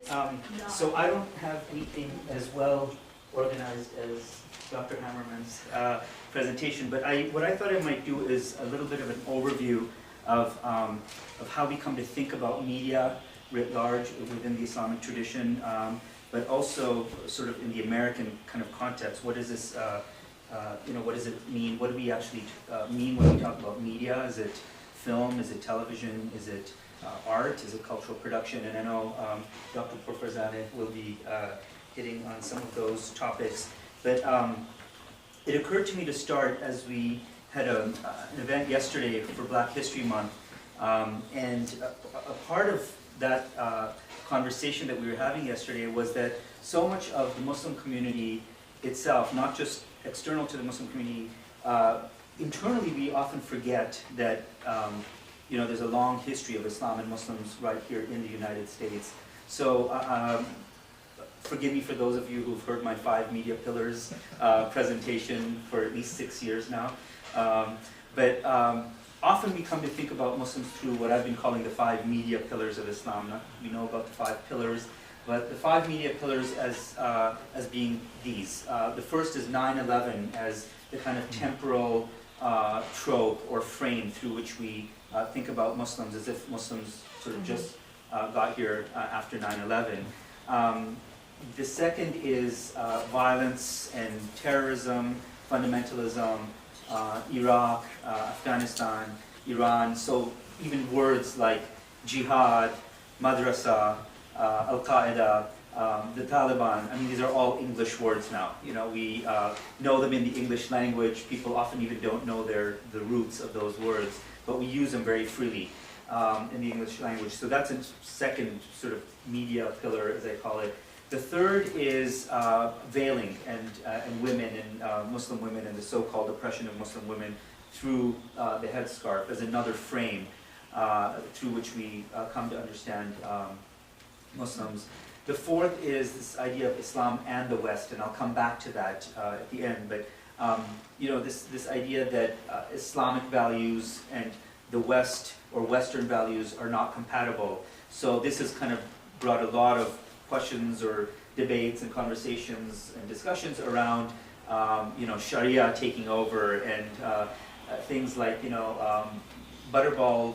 So I don't have anything as well organized as Dr. Hammerman's presentation, but what I thought I might do is a little bit of an overview of how we come to think about media writ large within the Islamic tradition, but also sort of in the American kind of context. What is this, what does it mean? What do we actually mean when we talk about media? Is it film? Is it television? Is it art? Is it cultural production? And I know Dr. Porfarzadeh will be hitting on some of those topics. But it occurred to me to start as we had an event yesterday for Black History Month. And a part of that conversation that we were having yesterday was that so much of the Muslim community itself, not just external to the Muslim community, internally we often forget that there's a long history of Islam and Muslims right here in the United States. So forgive me for those of you who've heard my 5 media pillars presentation for at least 6 years now. But often we come to think about Muslims through what I've been calling the 5 media pillars of Islam. We know about the 5 pillars, but the 5 media pillars as being these. The first is 9/11 as the kind of temporal trope or frame through which we think about Muslims, as if Muslims sort of just got here after 9/11. The second is violence and terrorism, fundamentalism, Iraq, Afghanistan, Iran. So even words like jihad, madrasa, Al-Qaeda, the Taliban, I mean, these are all English words now. We know them in the English language. People often even don't know the roots of those words, but we use them very freely in the English language. So that's a second sort of media pillar, as I call it. The third is veiling and women and Muslim women and the so-called oppression of Muslim women through the headscarf as another frame through which we come to understand Muslims. The fourth is this idea of Islam and the West, and I'll come back to that at the end. But this idea that Islamic values and the West or Western values are not compatible. So this has kind of brought a lot of questions or debates and conversations and discussions around Sharia taking over and things like Butterball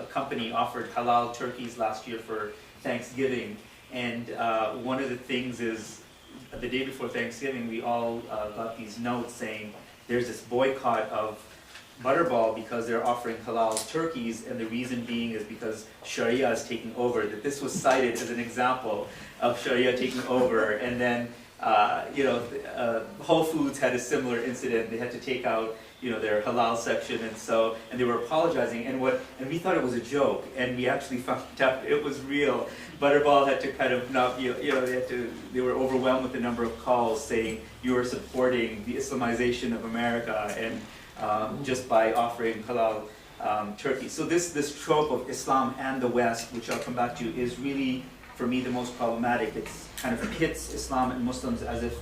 company offered halal turkeys last year for Thanksgiving, and one of the things is the day before Thanksgiving we all got these notes saying there's this boycott of Butterball because they're offering halal turkeys, and the reason being is because Sharia is taking over. That this was cited as an example of Sharia taking over, and then Whole Foods had a similar incident. They had to take out their halal section, and they were apologizing, and we thought it was a joke, and we actually found out it was real. Butterball had to kind of not, they were overwhelmed with the number of calls saying you are supporting the Islamization of America, and just by offering halal turkey. So this trope of Islam and the West, which I'll come back to, is really, for me, the most problematic. It's kind of pits Islam and Muslims as if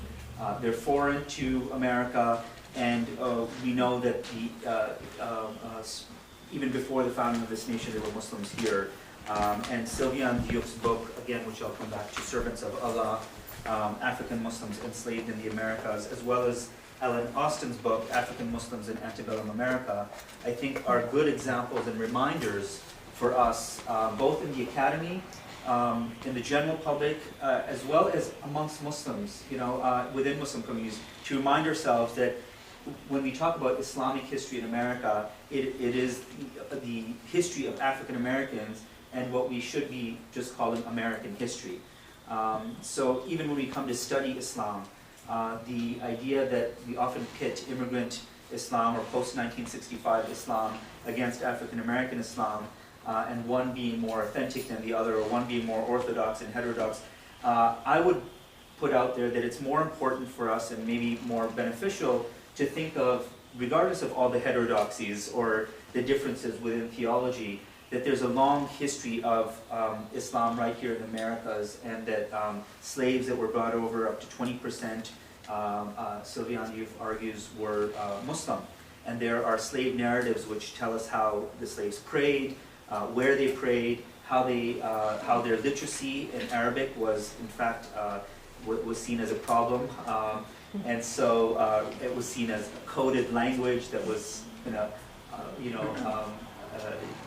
they're foreign to America, and we know that even before the founding of this nation, there were Muslims here. And Sylviane Diop's book, again, which I'll come back to, Servants of Allah, African Muslims Enslaved in the Americas, as well as Ellen Austin's book, African Muslims in Antebellum America, I think are good examples and reminders for us, both in the academy, in the general public, as well as amongst Muslims, within Muslim communities, to remind ourselves that when we talk about Islamic history in America, it is the history of African Americans and what we should be just calling American history. So even when we come to study Islam, the idea that we often pit immigrant Islam or post-1965 Islam against African American Islam, and one being more authentic than the other, or one being more orthodox and heterodox, I would put out there that it's more important for us and maybe more beneficial to think of, regardless of all the heterodoxies or the differences within theology, that there's a long history of Islam right here in the Americas, and that slaves that were brought over, up to 20%, Sylviane Diop argues, were Muslim. And there are slave narratives which tell us how the slaves prayed, where they prayed, how their literacy in Arabic was in fact was seen as a problem, and so it was seen as a coded language that was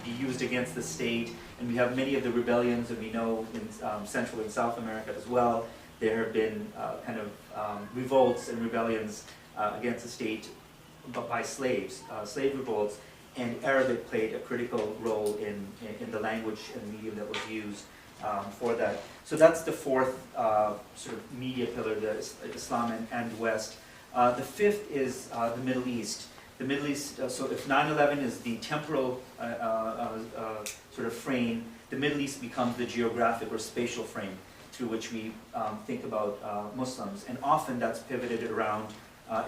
be used against the state. And we have many of the rebellions, and we know in Central and South America as well, there have been revolts and rebellions against the state, but by slaves, slave revolts, and Arabic played a critical role in the language and medium that was used for that. So that's the fourth sort of media pillar, the Islam and West. The fifth is the Middle East. The Middle East, so if 9/11 is the temporal sort of frame, the Middle East becomes the geographic or spatial frame through which we think about Muslims. And often that's pivoted around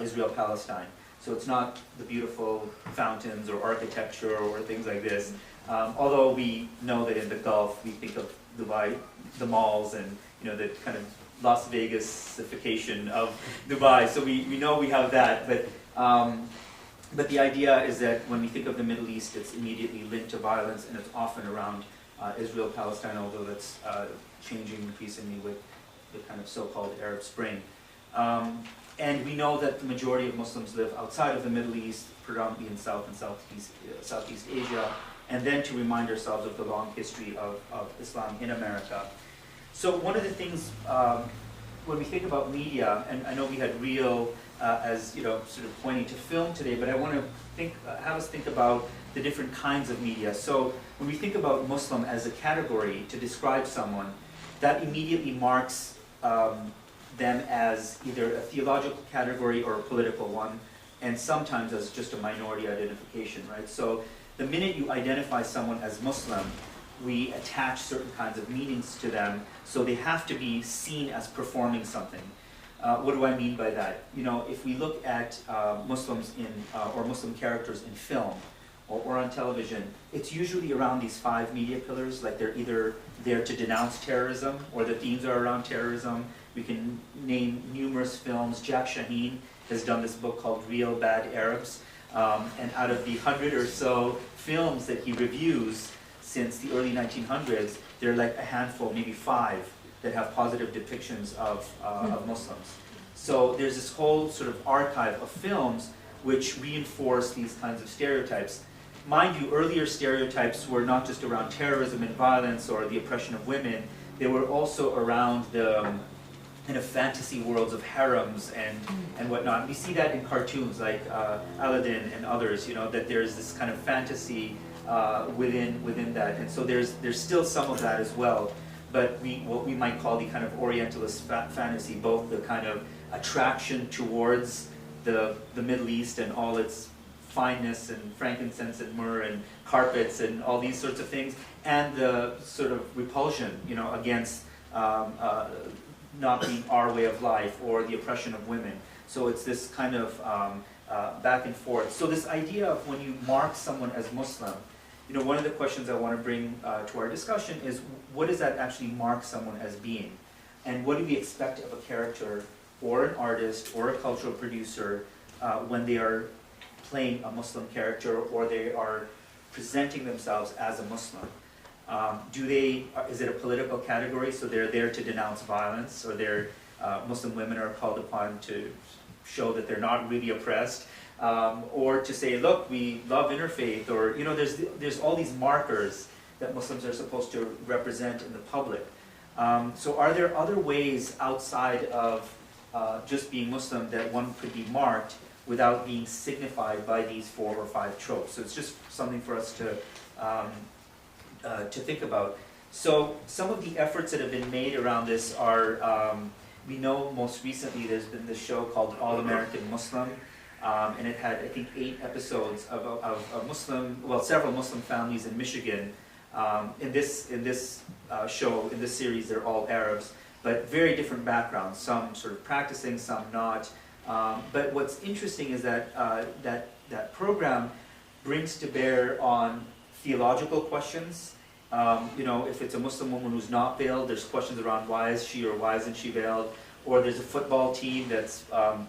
Israel-Palestine. So it's not the beautiful fountains or architecture or things like this. Although we know that in the Gulf, we think of Dubai, the malls, and the kind of Las Vegas-ification of Dubai. So we know we have that, but the idea is that when we think of the Middle East, it's immediately linked to violence, and it's often around Israel-Palestine, although that's changing increasingly with the kind of so-called Arab Spring. And we know that the majority of Muslims live outside of the Middle East, predominantly in South and Southeast Asia, and then to remind ourselves of the long history of Islam in America. So one of the things, when we think about media, and I know we had Rio as sort of pointing to film today, but I want to have us think about the different kinds of media. So when we think about Muslim as a category to describe someone, that immediately marks them as either a theological category or a political one, and sometimes as just a minority identification, right? So the minute you identify someone as Muslim, we attach certain kinds of meanings to them, so they have to be seen as performing something. What do I mean by that? If we look at Muslims or Muslim characters in film or on television, it's usually around these 5 media pillars, like they're either there to denounce terrorism or the themes are around terrorism. We can name numerous films. Jack Shaheen has done this book called Real Bad Arabs, and out of the 100 or so films that he reviews since the early 1900s, there are like a handful, maybe 5, that have positive depictions of Muslims. So there's this whole sort of archive of films which reinforce these kinds of stereotypes. Mind you, earlier stereotypes were not just around terrorism and violence or the oppression of women, they were also around the kind of fantasy worlds of harems and whatnot. We see that in cartoons like Aladdin and others, that there's this kind of fantasy within that. And so there's still some of that as well. But what we might call the kind of Orientalist fantasy, both the kind of attraction towards the Middle East and all its fineness and frankincense and myrrh and carpets and all these sorts of things, and the sort of repulsion, against not being our way of life or the oppression of women. So it's this kind of back and forth. So this idea of when you mark someone as Muslim, one of the questions I want to bring to our discussion is, what does that actually mark someone as being? And what do we expect of a character or an artist or a cultural producer when they are playing a Muslim character or they are presenting themselves as a Muslim? Is it a political category, so they're there to denounce violence, or Muslim women are called upon to show that they're not really oppressed? Or to say, look, we love interfaith, or there's all these markers that Muslims are supposed to represent in the public. So are there other ways outside of just being Muslim that one could be marked without being signified by these 4 or 5 tropes? So it's just something for us to think about. So some of the efforts that have been made around this are, we know most recently there's been this show called All American Muslim. And it had, I think, 8 episodes of several Muslim families in Michigan. In this show, in this series, they're all Arabs, but very different backgrounds. Some sort of practicing, some not. But what's interesting is that that program brings to bear on theological questions. If it's a Muslim woman who's not veiled, there's questions around why is she or why isn't she veiled? Or there's a football team that's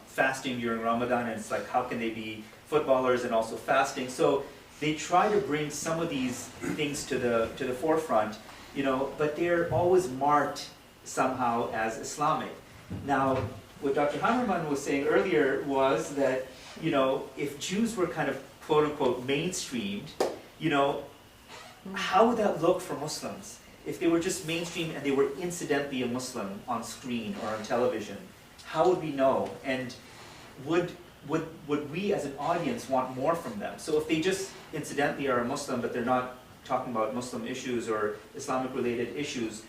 fasting during Ramadan, and it's like, how can they be footballers and also fasting? So they try to bring some of these things to the forefront, but they're always marked somehow as Islamic. Now, what Dr. Hammerman was saying earlier was that, if Jews were kind of quote unquote mainstreamed, how would that look for Muslims? If they were just mainstream and they were incidentally a Muslim on screen or on television, how would we know? And would we as an audience want more from them? So if they just incidentally are a Muslim, but they're not talking about Muslim issues or Islamic related issues,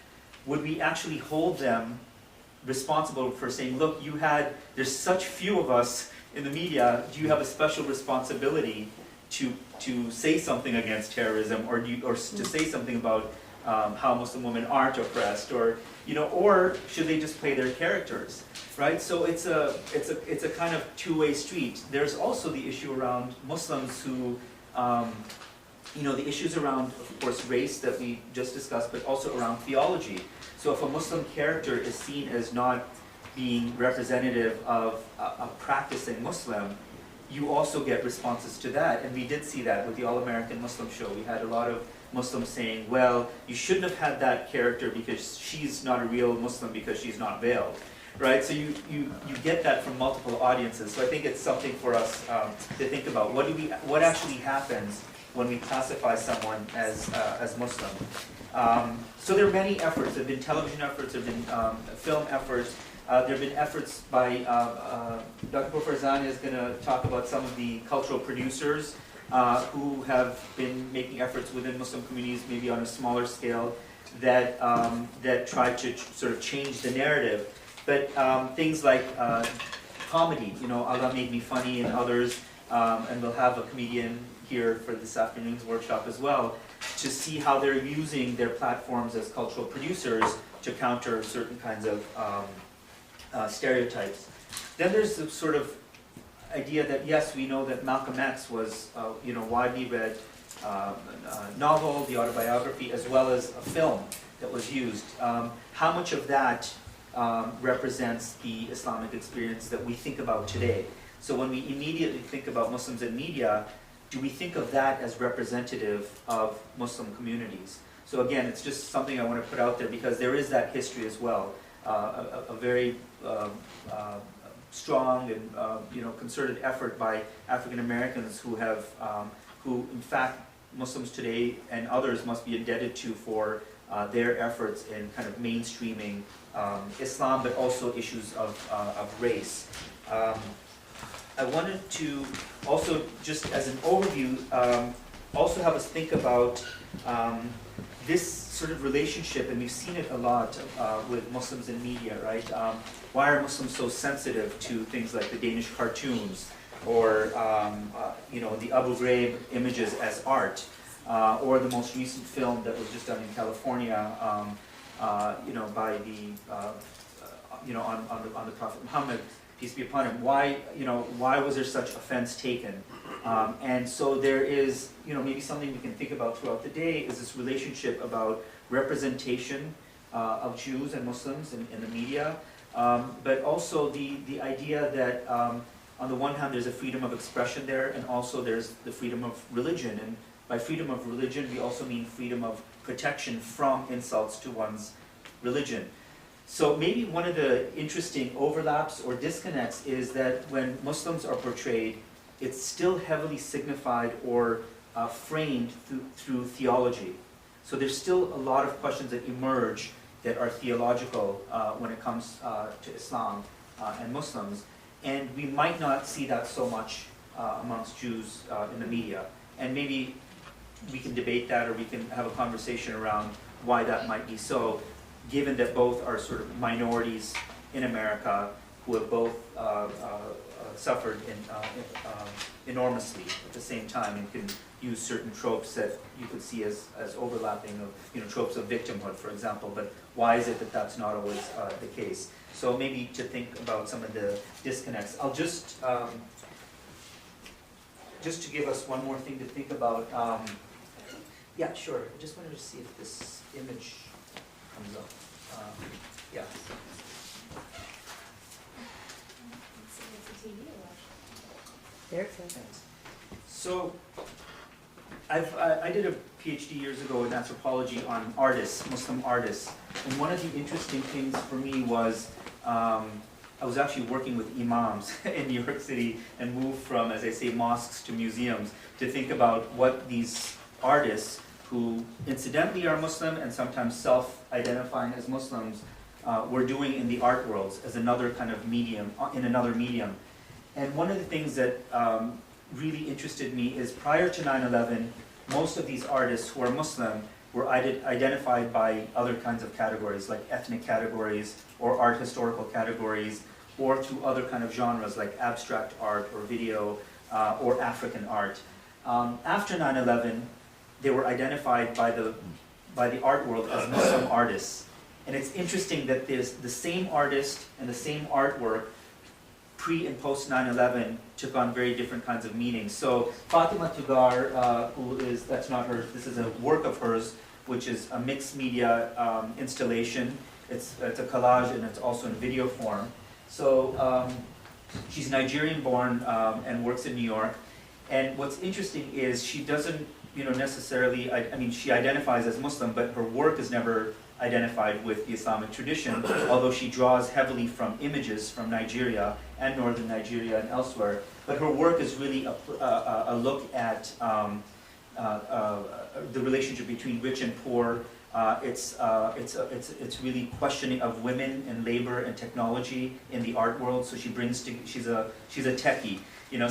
would we actually hold them responsible for saying, look, there's such few of us in the media, do you have a special responsibility to say something against terrorism, or to say something about how Muslim women aren't oppressed, or should they just play their characters, right? So it's a kind of two-way street. There's also the issue around Muslims who, the issues around, of course, race that we just discussed, but also around theology. So if a Muslim character is seen as not being representative of a practicing Muslim, you also get responses to that. And we did see that with the All-American Muslim show. We had a lot of Muslims saying, well, you shouldn't have had that character because she's not a real Muslim because she's not veiled, right? So you get that from multiple audiences. So I think it's something for us to think about. What actually happens when we classify someone as Muslim? So there are many efforts. There have been television efforts, there have been film efforts. There have been efforts by, Dr. Farzana is going to talk about some of the cultural producers who have been making efforts within Muslim communities, maybe on a smaller scale, that try to sort of change the narrative. But things like comedy, Allah Made Me Funny and others, and we'll have a comedian here for this afternoon's workshop as well, to see how they're using their platforms as cultural producers to counter certain kinds of stereotypes. Then there's the sort of idea that, yes, we know that Malcolm X was widely read novel, the autobiography, as well as a film that was used. How much of that represents the Islamic experience that we think about today? So when we immediately think about Muslims in media, do we think of that as representative of Muslim communities? So again, it's just something I want to put out there because there is that history as well. A very strong and concerted effort by African Americans who in fact Muslims today and others must be indebted to for their efforts in kind of mainstreaming Islam, but also issues of race. I wanted to also, just as an overview, also have us think about this sort of relationship, and we've seen it a lot with Muslims in media, right? Why are Muslims so sensitive to things like the Danish cartoons, or the Abu Ghraib images as art, or the most recent film that was just done in California, by the on the Prophet Muhammad, peace be upon him. Why was there such offense taken? And so there is, maybe something we can think about throughout the day is this relationship about representation of Jews and Muslims in the media, but also the idea that on the one hand there's a freedom of expression there, and also there's the freedom of religion. And by freedom of religion, we also mean freedom of protection from insults to one's religion. So maybe one of the interesting overlaps or disconnects is that when Muslims are portrayed, it's still heavily signified or framed through theology. So there's still a lot of questions that emerge that are theological when it comes to Islam and Muslims. And we might not see that so much amongst Jews in the media. And maybe we can debate that, or we can have a conversation around why that might be so, given that both are sort of minorities in America who have both suffered enormously at the same time, and can use certain tropes that you could see as overlapping of, tropes of victimhood, for example. But why is it that that's not always the case? So maybe to think about some of the disconnects. I'll just to give us one more thing to think about. Yeah, sure. I just wanted to see if this image comes up. Yeah. There it is. So I did a PhD years ago in anthropology on artists, Muslim artists, and one of the interesting things for me was I was actually working with imams in New York City and moved from, as I say, mosques to museums to think about what these artists, who incidentally are Muslim and sometimes self-identifying as Muslims, were doing in the art worlds as another kind of medium, in another medium. And one of the things that really interested me is prior to 9/11, most of these artists who are Muslim were identified by other kinds of categories, like ethnic categories or art historical categories, or through other kind of genres like abstract art or video or African art. After 9/11, they were identified by the art world as Muslim artists. And it's interesting that there's the same artist and the same artwork pre and post 9/11 took on very different kinds of meanings. So Fatima Tugar, who is, that's not her, this is a work of hers, which is a mixed media installation. It's a collage and it's also in video form. So she's Nigerian born and works in New York. And what's interesting is she doesn't, necessarily, I mean, she identifies as Muslim, but her work is never identified with the Islamic tradition, although she draws heavily from images from Nigeria and northern Nigeria and elsewhere. But her work is really a look at the relationship between rich and poor. It's really questioning of women and labor and technology in the art world. So she brings she's a techie,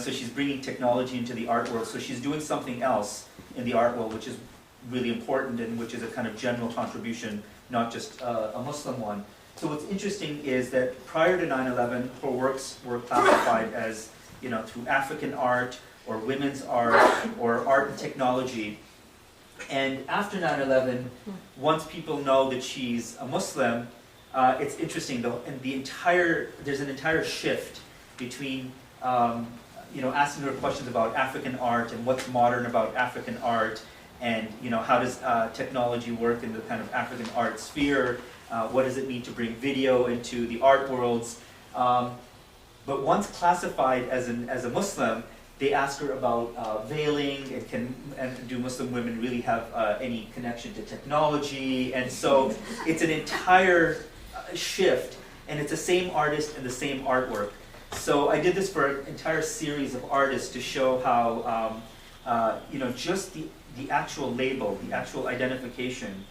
so she's bringing technology into the art world. So she's doing something else in the art world, which is really important and which is a kind of general contribution, not just a Muslim one. So what's interesting is that prior to 9/11, her works were classified as, through African art or women's art or art and technology. And after 9/11, once people know that she's a Muslim, it's interesting though, and there's an entire shift between, asking her questions about African art and what's modern about African art, and how does technology work in the kind of African art sphere? What does it mean to bring video into the art worlds? But once classified as a Muslim, they ask her about veiling and do Muslim women really have any connection to technology? And so it's an entire shift, and it's the same artist and the same artwork. So I did this for an entire series of artists to show how just the actual label, the actual identification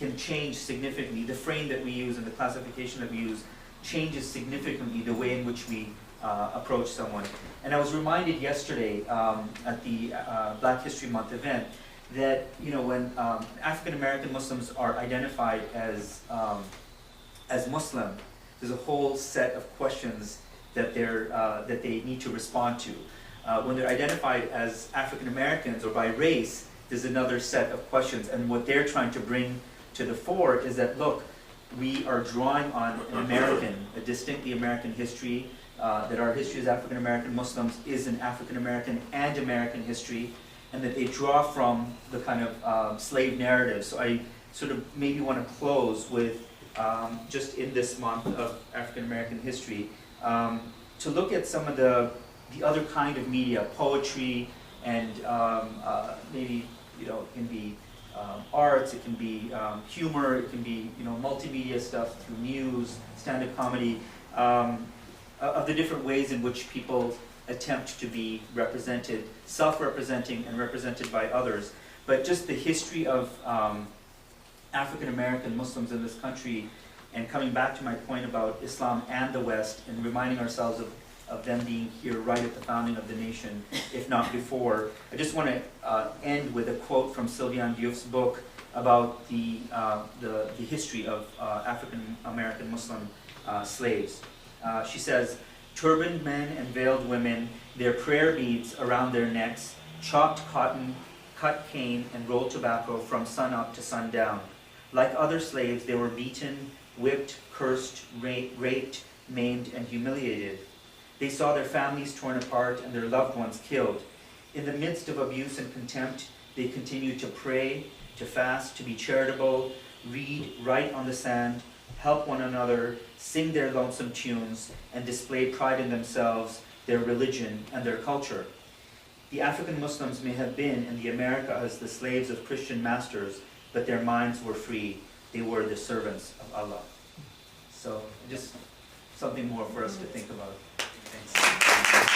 can change significantly. The frame that we use and the classification that we use changes significantly the way in which we approach someone. And I was reminded yesterday at the Black History Month event that when African American Muslims are identified as Muslim, there's a whole set of questions that they need to respond to. When they're identified as African Americans or by race, there's another set of questions. And what they're trying to bring to the fore is that, look, we are drawing on a distinctly American history, that our history as African American Muslims is an African American and American history, and that they draw from the kind of slave narrative. So I sort of maybe want to close with, just in this month of African American history, to look at some of the other kind of media, poetry, and maybe it can be arts, it can be humor, it can be multimedia stuff through news, stand-up comedy, of the different ways in which people attempt to be represented, self-representing and represented by others. But just the history of African American Muslims in this country, and coming back to my point about Islam and the West, and reminding ourselves of them being here right at the founding of the nation, if not before. I just want to end with a quote from Sylviane Diouf's book about the history of African American Muslim slaves. She says, "Turbaned men and veiled women, their prayer beads around their necks, chopped cotton, cut cane, and rolled tobacco from sun up to sundown. Like other slaves, they were beaten, whipped, cursed, raped, maimed, and humiliated. They saw their families torn apart and their loved ones killed. In the midst of abuse and contempt, they continued to pray, to fast, to be charitable, read, write on the sand, help one another, sing their lonesome tunes, and display pride in themselves, their religion, and their culture. The African Muslims may have been in the Americas the slaves of Christian masters, but their minds were free. They were the servants of Allah. So just something more for us to think about. Thanks.